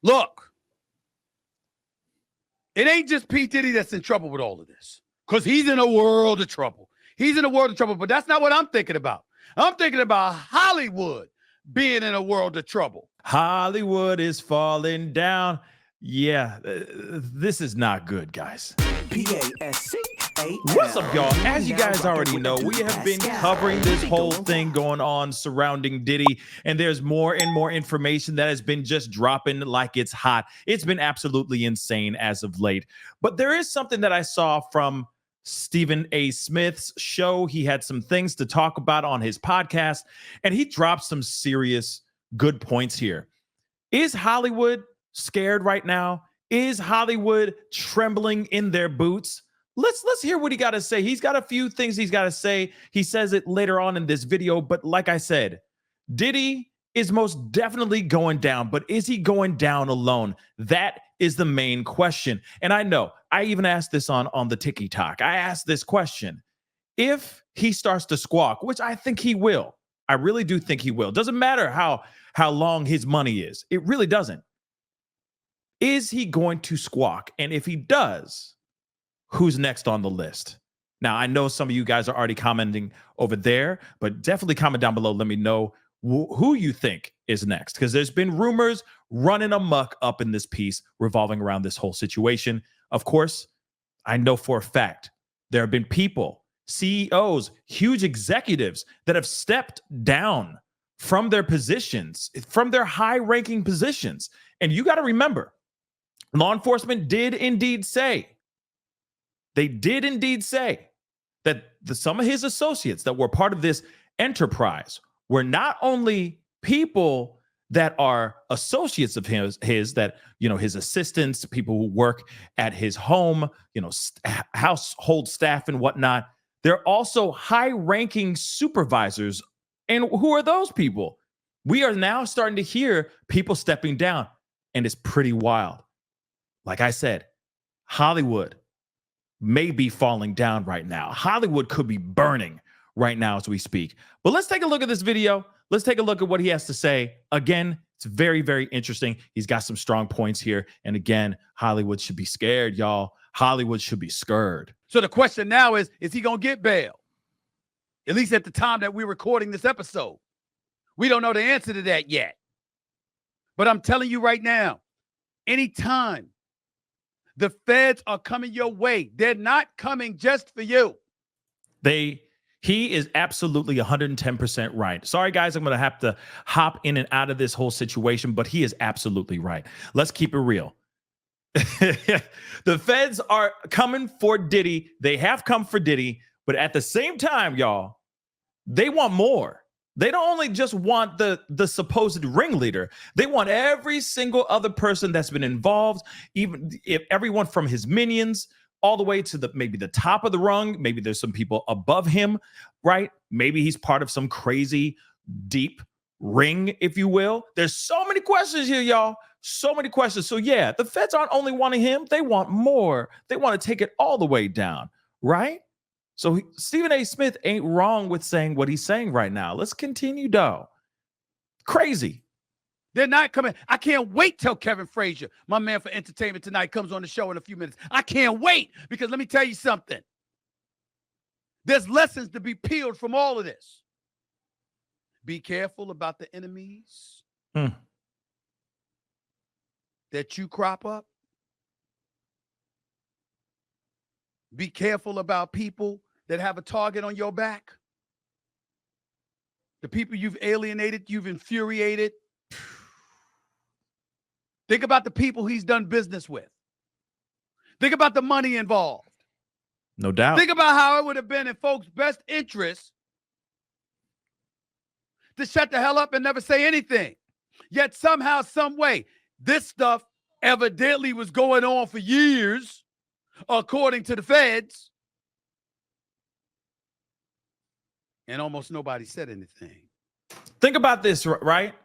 Look, it ain't just P. Diddy that's in trouble with all of this, because he's in a world of trouble. He's in a world of trouble, but that's not what I'm thinking about. I'm thinking about Hollywood being in a world of trouble. Hollywood is falling down. Yeah, this is not good, guys. What's up, y'all? As you guys already know, we have been covering this whole thing going on surrounding Diddy, and there's more and more information that has been just dropping like it's hot. It's been absolutely insane as of late. But there is something that I saw from Stephen A. Smith's show. He had some things to talk about on his podcast, and he dropped some serious good points here. Is Hollywood scared right now? Is Hollywood trembling in their boots? Let's hear what he got to say. He's got a few things he's got to say. He says it later on in this video, but like I said, Diddy is most definitely going down, but is he going down alone? That is the main question. And I know, I even asked this on the TikTok. I asked this question. If he starts to squawk, which I think he will, I really do think he will. Doesn't matter how long his money is. It really doesn't. Is he going to squawk? And if he does, who's next on the list? Now, I know some of you guys are already commenting over there, but definitely comment down below. Let me know who you think is next, because there's been rumors running amok up in this piece revolving around this whole situation. Of course, I know for a fact there have been people, CEOs, huge executives that have stepped down from their positions, from their high-ranking positions. And you got to remember, law enforcement did indeed say, that some of his associates that were part of this enterprise were not only people that are associates of his that, you know, his assistants, people who work at his home, you know, household staff and whatnot. They're also high-ranking supervisors. And who are those people? We are now starting to hear people stepping down, and it's pretty wild. Like I said, Hollywood may be falling down right now. Hollywood could be burning right now as we speak. But let's take a look at this video. Let's take a look at what he has to say. Again, it's very, very interesting. He's got some strong points here. And again, Hollywood should be scared, y'all. Hollywood should be scared. So the question now is he going to get bail? At least at the time that we're recording this episode. We don't know the answer to that yet. But I'm telling you right now, anytime the feds are coming your way, they're not coming just for you. He is absolutely 110% right. Sorry, guys, I'm going to have to hop in and out of this whole situation, but he is absolutely right. Let's keep it real. The feds are coming for Diddy. They have come for Diddy, but at the same time, y'all, they want more. They don't only just want the supposed ringleader. They want every single other person that's been involved, even if everyone from his minions all the way to maybe the top of the rung. Maybe there's some people above him, right? Maybe he's part of some crazy deep ring, if you will. There's so many questions here, y'all. So many questions. So yeah, the feds aren't only wanting him. They want more. They want to take it all the way down, right? So Stephen A. Smith ain't wrong with saying what he's saying right now. Let's continue, though. Crazy. They're not coming. I can't wait till Kevin Frazier, my man for Entertainment Tonight, comes on the show in a few minutes. I can't wait, because let me tell you something. There's lessons to be peeled from all of this. Be careful about the enemies that you crop up. Be careful about people that have a target on your back. The people you've alienated, you've infuriated. Think about the people he's done business with. Think about the money involved. No doubt. Think about how it would have been in folks' best interest to shut the hell up and never say anything. Yet somehow, some way, this stuff evidently was going on for years, according to the feds. And almost nobody said anything. Think about this, right?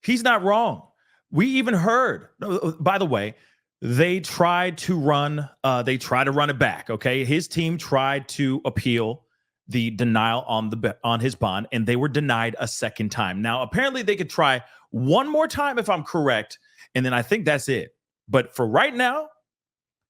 He's not wrong. We even heard, by the way, they tried to run it back, okay? His team tried to appeal the denial on his bond, and they were denied a second time. Now, apparently they could try one more time, if I'm correct, And then I think that's it. But for right now,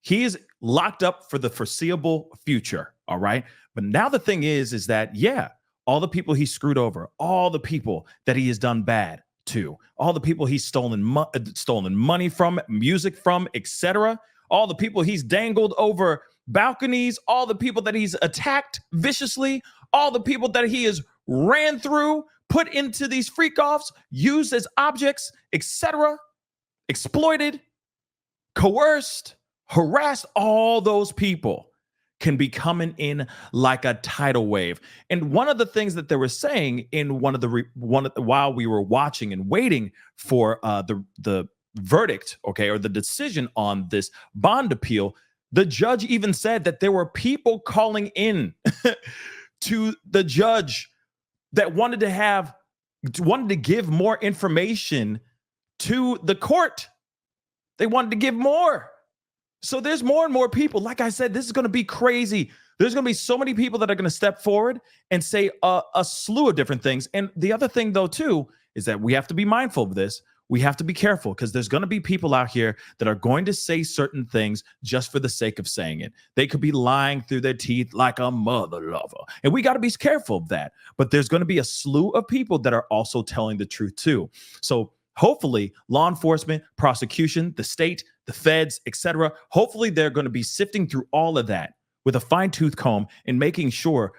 he is locked up for the foreseeable future. All right. But now the thing is that, yeah, all the people he screwed over, all the people that he has done bad to, all the people he's stolen money from, music from, etc., all the people he's dangled over balconies, all the people that he's attacked viciously, all the people that he has ran through, put into these freak offs, used as objects, etc., exploited, coerced, harassed, all those people can be coming in like a tidal wave. And one of the things that they were saying in while we were watching and waiting for the verdict, okay, or the decision on this bond appeal, the judge even said that there were people calling in to the judge that wanted to give more information to the court. They wanted to give more. So there's more and more people. Like I said, this is going to be crazy. There's going to be so many people that are going to step forward and say a slew of different things. And the other thing, though, too, is that we have to be mindful of this. We have to be careful because there's going to be people out here that are going to say certain things just for the sake of saying it. They could be lying through their teeth like a mother lover. And we got to be careful of that. But there's going to be a slew of people that are also telling the truth, too. So hopefully, law enforcement, prosecution, the state, the feds, etc., hopefully they're going to be sifting through all of that with a fine-tooth comb and making sure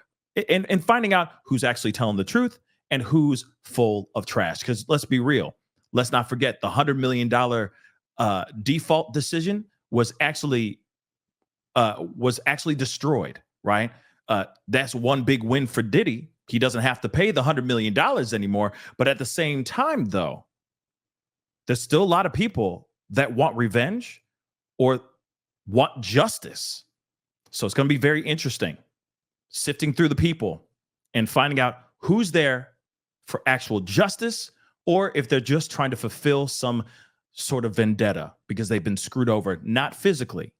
and finding out who's actually telling the truth and who's full of trash. Because let's be real. Let's not forget the $100 million default decision was actually destroyed, right? That's one big win for Diddy. He doesn't have to pay the $100 million anymore. But at the same time, though, there's still a lot of people that want revenge or want justice. So it's going to be very interesting sifting through the people and finding out who's there for actual justice or if they're just trying to fulfill some sort of vendetta because they've been screwed over, not physically,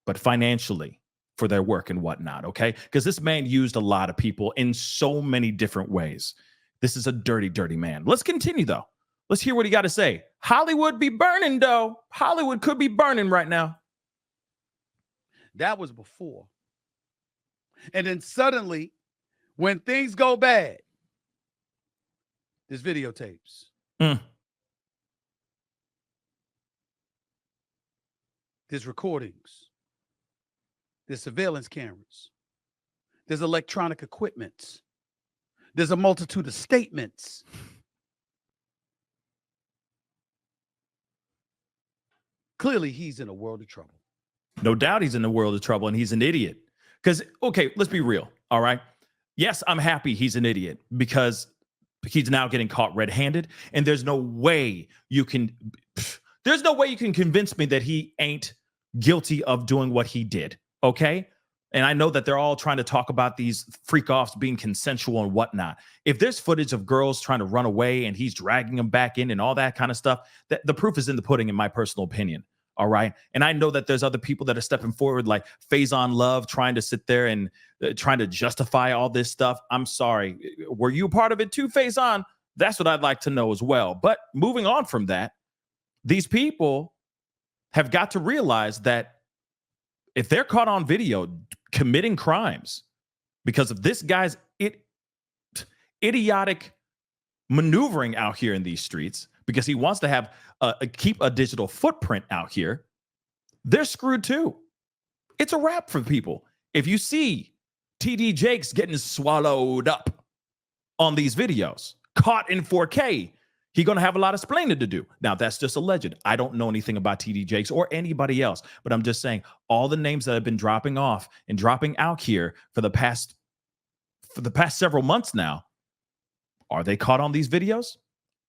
but financially for their work and whatnot, okay? Because this man used a lot of people in so many different ways. This is a dirty, dirty man. Let's continue, though. Let's hear what he got to say. Hollywood be burning, though. Hollywood could be burning right now. That was before. And then suddenly, when things go bad, there's videotapes. There's recordings. There's surveillance cameras. There's electronic equipment. There's a multitude of statements. Clearly, he's in a world of trouble. No doubt he's in a world of trouble, and he's an idiot. Because, okay, let's be real, all right? Yes, I'm happy he's an idiot because he's now getting caught red-handed, and there's no way you can convince me that he ain't guilty of doing what he did, okay? And I know that they're all trying to talk about these freak-offs being consensual and whatnot. If there's footage of girls trying to run away and he's dragging them back in and all that kind of stuff, the proof is in the pudding, in my personal opinion. All right. And I know that there's other people that are stepping forward, like Faison Love, trying to sit there and trying to justify all this stuff. I'm sorry. Were you a part of it too, Faison? That's what I'd like to know as well. But moving on from that, these people have got to realize that if they're caught on video committing crimes because of this guy's idiotic maneuvering out here in these streets, because he wants to have keep a digital footprint out here, they're screwed too. It's a wrap for people. If you see TD Jakes getting swallowed up on these videos, caught in 4K, he's going to have a lot of explaining to do. Now, that's just alleged. I don't know anything about TD Jakes or anybody else, but I'm just saying all the names that have been dropping off and dropping out here for the past several months now, are they caught on these videos?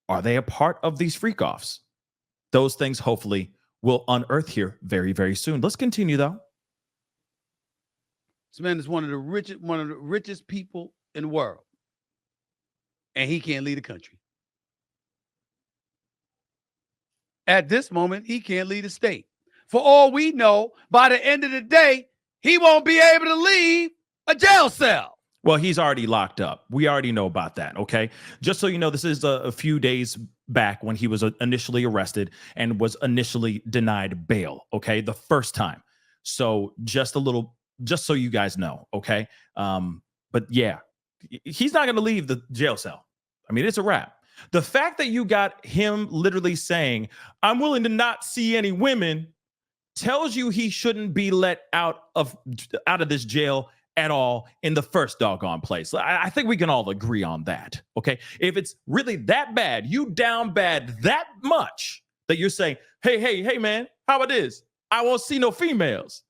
Are they a part of these freak-offs? Those things hopefully will unearth here very, very soon. Let's continue, though. This man is one of the richest people in the world, and he can't lead a country. At this moment, he can't lead a state. For all we know, by the end of the day, he won't be able to leave a jail cell. Well, he's already locked up. We already know about that, okay? Just so you know, this is a few days back when he was initially arrested and was initially denied bail. Okay, the first time. So just so you guys know. Okay, but yeah, he's not going to leave the jail cell. I mean, it's a wrap. The fact that you got him literally saying, "I'm willing to not see any women," tells you he shouldn't be let out of this jail at all in the first doggone place. I think we can all agree on that. Okay. If it's really that bad, you down bad that much that you're saying, hey, man, how about this? I won't see no females.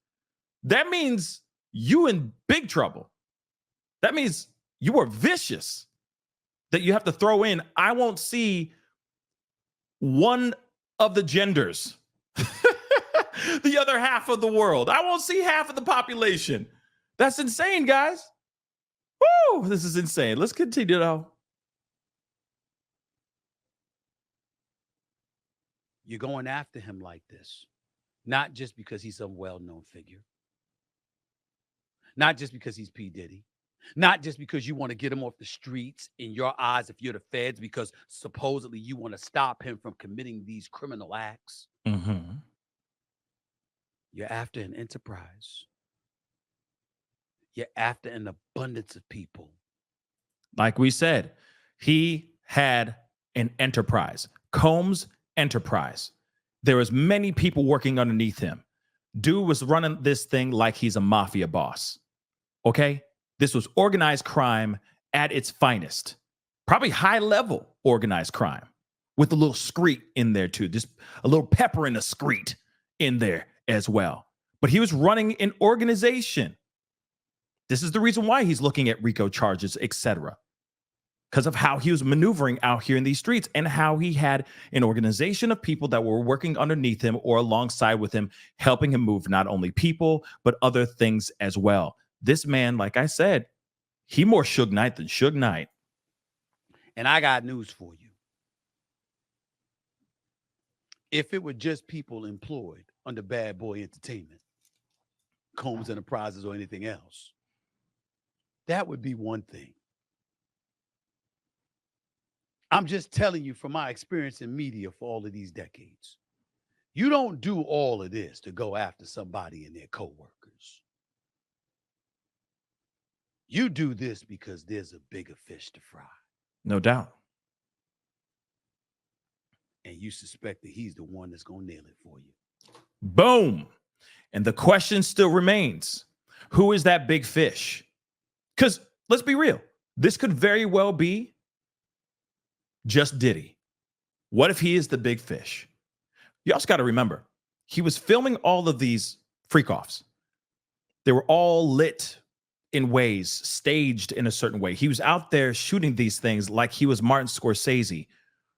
That means you in big trouble. That means you are vicious. That you have to throw in, I won't see one of the genders. The other half of the world. I won't see half of the population. That's insane, guys. Woo! This is insane. Let's continue though. You're going after him like this, not just because he's some well-known figure, not just because he's P. Diddy, not just because you want to get him off the streets in your eyes if you're the feds, because supposedly you want to stop him from committing these criminal acts. Mm-hmm. You're after an enterprise. You're after an abundance of people. Like we said, he had an enterprise. Combs Enterprise. There was many people working underneath him. Dude was running this thing like he's a mafia boss. Okay? This was organized crime at its finest. Probably high-level organized crime with a little screet in there too. Just a little pepper in the screet in there as well. But he was running an organization. This is the reason why he's looking at RICO charges, etc. Because of how he was maneuvering out here in these streets and how he had an organization of people that were working underneath him or alongside with him, helping him move not only people, but other things as well. This man, like I said, he more Suge Knight than Suge Knight. And I got news for you. If it were just people employed under Bad Boy Entertainment, Combs Enterprises, or anything else, that would be one thing. I'm just telling you from my experience in media for all of these decades. You don't do all of this to go after somebody and their coworkers. You do this because there's a bigger fish to fry. No doubt. And you suspect that he's the one that's going to nail it for you. Boom. And the question still remains, who is that big fish? Because let's be real. This could very well be just Diddy. What if he is the big fish? You also got to remember, he was filming all of these freak-offs. They were all lit in ways, staged in a certain way. He was out there shooting these things like he was Martin Scorsese.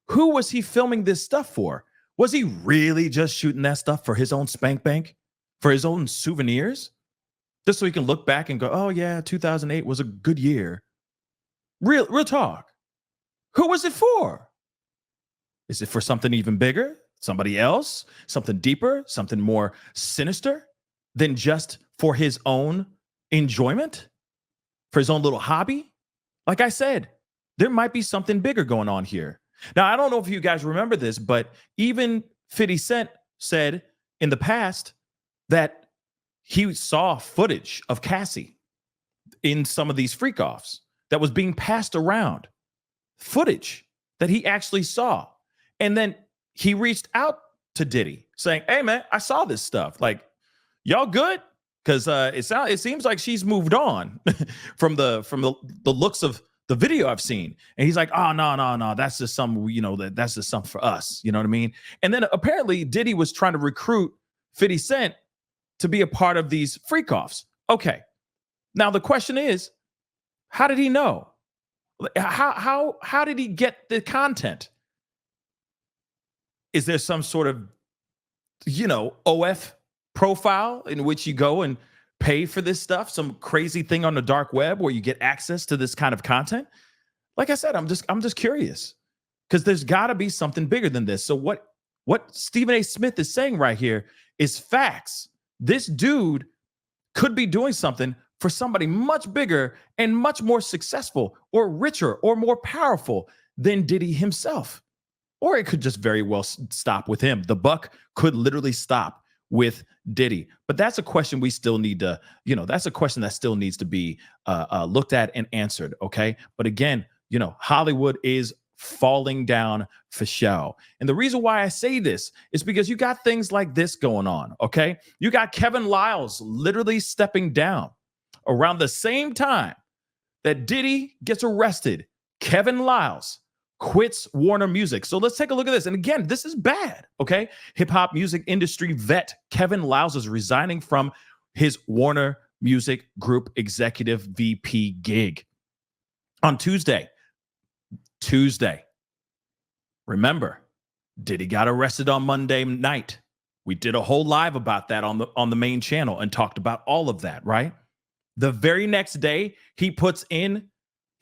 Who was he filming this stuff for? Was he really just shooting that stuff for his own spank bank? For his own souvenirs? Just so he can look back and go, oh yeah, 2008 was a good year. Real talk. Who was it for? Is it for something even bigger? Somebody else? Something deeper? Something more sinister than just for his own enjoyment? For his own little hobby? Like I said, there might be something bigger going on here. Now, I don't know if you guys remember this, but even 50 Cent said in the past that he saw footage of Cassie in some of these freak-offs that was being passed around. Footage that he actually saw. And then he reached out to Diddy saying, hey, man, I saw this stuff. Like, y'all good? Because it seems like she's moved on from the looks of the video I've seen. And he's like, oh, no. That's just some, that's just something for us. You know what I mean? And then apparently Diddy was trying to recruit 50 Cent to be a part of these freak-offs. Okay. Now the question is, how did he know? How did he get the content? Is there some sort of, OF profile in which you go and pay for this stuff? Some crazy thing on the dark web where you get access to this kind of content? Like I said, I'm just curious because there's got to be something bigger than this. So what Stephen A. Smith is saying right here is facts. This dude could be doing something for somebody much bigger and much more successful or richer or more powerful than Diddy himself. or it could just very well stop with him. The buck could literally stop with Diddy. But that's a question we still need to, that's a question that still needs to be looked at and answered. Okay. But again, Hollywood is falling down for show. And the reason why I say this is because you got things like this going on. Okay. You got Kevin Liles literally stepping down around the same time that Diddy gets arrested. Kevin Liles quits Warner Music. So let's take a look at this. And again, this is bad, okay? Hip hop music industry vet Kevin Liles is resigning from his Warner Music Group executive VP gig on Tuesday. Remember, Diddy got arrested on Monday night. We did a whole live about that on the main channel and talked about all of that, right? The very next day, he puts in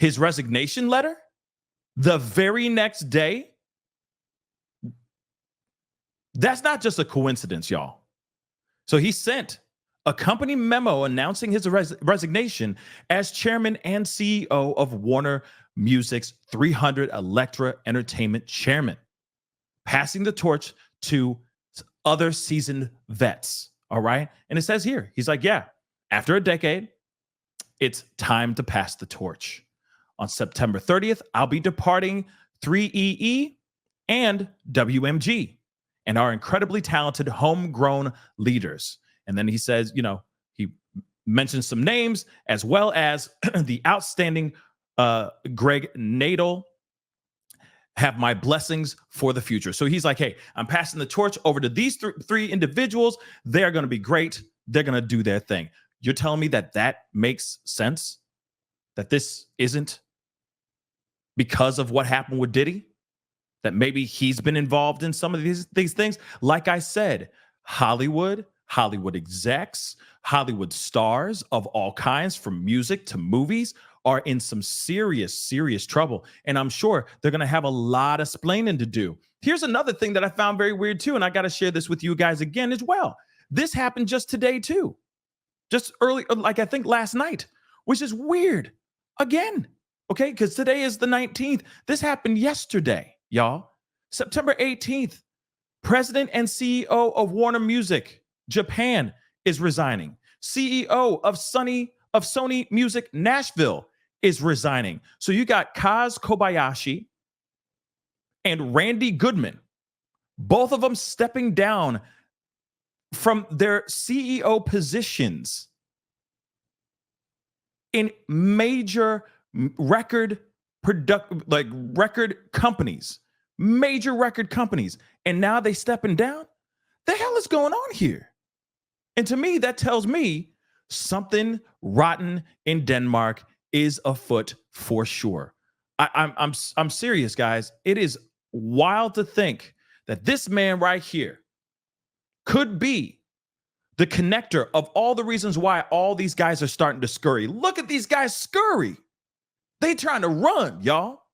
his resignation letter. The very next day, that's not just a coincidence, y'all. So he sent a company memo announcing his resignation as chairman and CEO of Warner Music's 300 Elektra Entertainment chairman, passing the torch to other seasoned vets, all right? And it says here, he's like, yeah, after a decade, it's time to pass the torch. On September 30th, I'll be departing 3EE and WMG and our incredibly talented homegrown leaders. And then he says, he mentions some names as well as the outstanding Greg Nadel have my blessings for the future. So he's like, hey, I'm passing the torch over to these three individuals. They're going to be great. They're going to do their thing. You're telling me that makes sense? That this isn't because of what happened with Diddy? That maybe he's been involved in some of these things? Like I said, Hollywood execs, Hollywood stars of all kinds, from music to movies, are in some serious trouble. And I'm sure they're going to have a lot of splaining to do. Here's another thing that I found very weird too, and I got to share this with you guys again as well. This happened just today too. Just early, like I think last night, which is weird. Again, okay, because today is the 19th. This happened yesterday, y'all. September 18th, president and CEO of Warner Music Japan is resigning. CEO of Sony Music Nashville is resigning. So you got Kaz Kobayashi and Randy Goodman, both of them stepping down from their CEO positions in major record companies, major record companies, and now they stepping down. The hell is going on here? And to me, that tells me something rotten in Denmark is afoot for sure. I'm serious, guys. It is wild to think that this man right here could be the connector of all the reasons why all these guys are starting to scurry. Look at these guys scurry. They trying to run, y'all.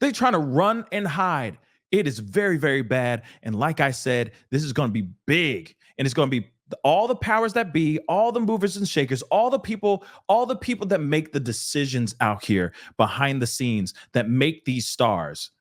They trying to run and hide. It is very, very bad. And like I said, this is going to be big. And it's going to be all the powers that be, all the movers and shakers, all the people that make the decisions out here behind the scenes that make these stars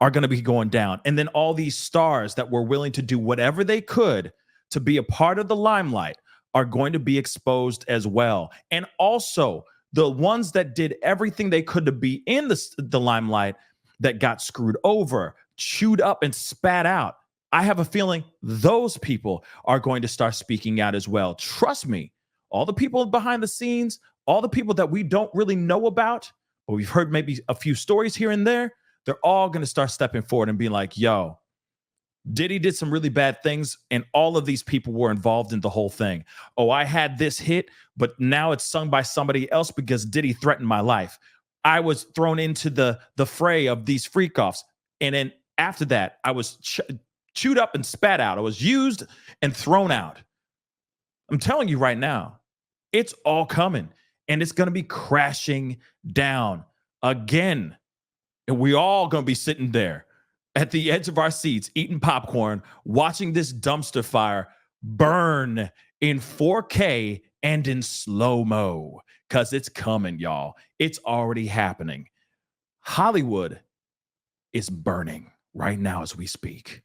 are going to be going down. And then all these stars that were willing to do whatever they could to be a part of the limelight are going to be exposed as well. And also the ones that did everything they could to be in the limelight that got screwed over, chewed up, and spat out. I have a feeling those people are going to start speaking out as well. Trust me, all the people behind the scenes, all the people that we don't really know about, but we've heard maybe a few stories here and there, they're all going to start stepping forward and being like, yo, Diddy did some really bad things, and all of these people were involved in the whole thing. Oh, I had this hit, but now it's sung by somebody else because Diddy threatened my life. I was thrown into the fray of these freak-offs. And then after that, I was chewed up and spat out. I was used and thrown out. I'm telling you right now, it's all coming, and it's going to be crashing down again. And we all going to be sitting there at the edge of our seats, eating popcorn, watching this dumpster fire burn in 4K and in slow-mo, because it's coming, y'all. It's already happening. Hollywood is burning right now as we speak.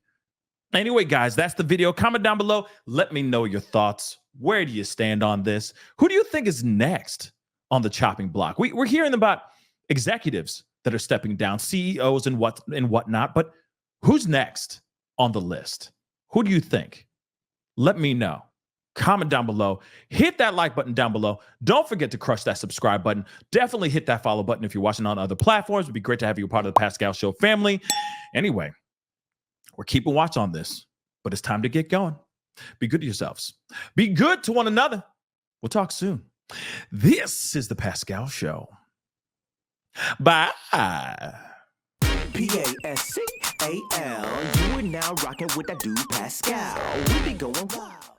Anyway, guys, that's the video. Comment down below. Let me know your thoughts. Where do you stand on this? Who do you think is next on the chopping block? We're hearing about executives that are stepping down, CEOs and whatnot, but who's next on the list? Who do you think? Let me know. Comment down below. Hit that like button down below. Don't forget to crush that subscribe button. Definitely hit that follow button if you're watching on other platforms. It'd be great to have you a part of the Pascal Show family. Anyway, we're keeping watch on this, but it's time to get going. Be good to yourselves. Be good to one another. We'll talk soon. This is the Pascal Show. Bye. Pascal. You are now rocking with that dude Pascal. We be going wild.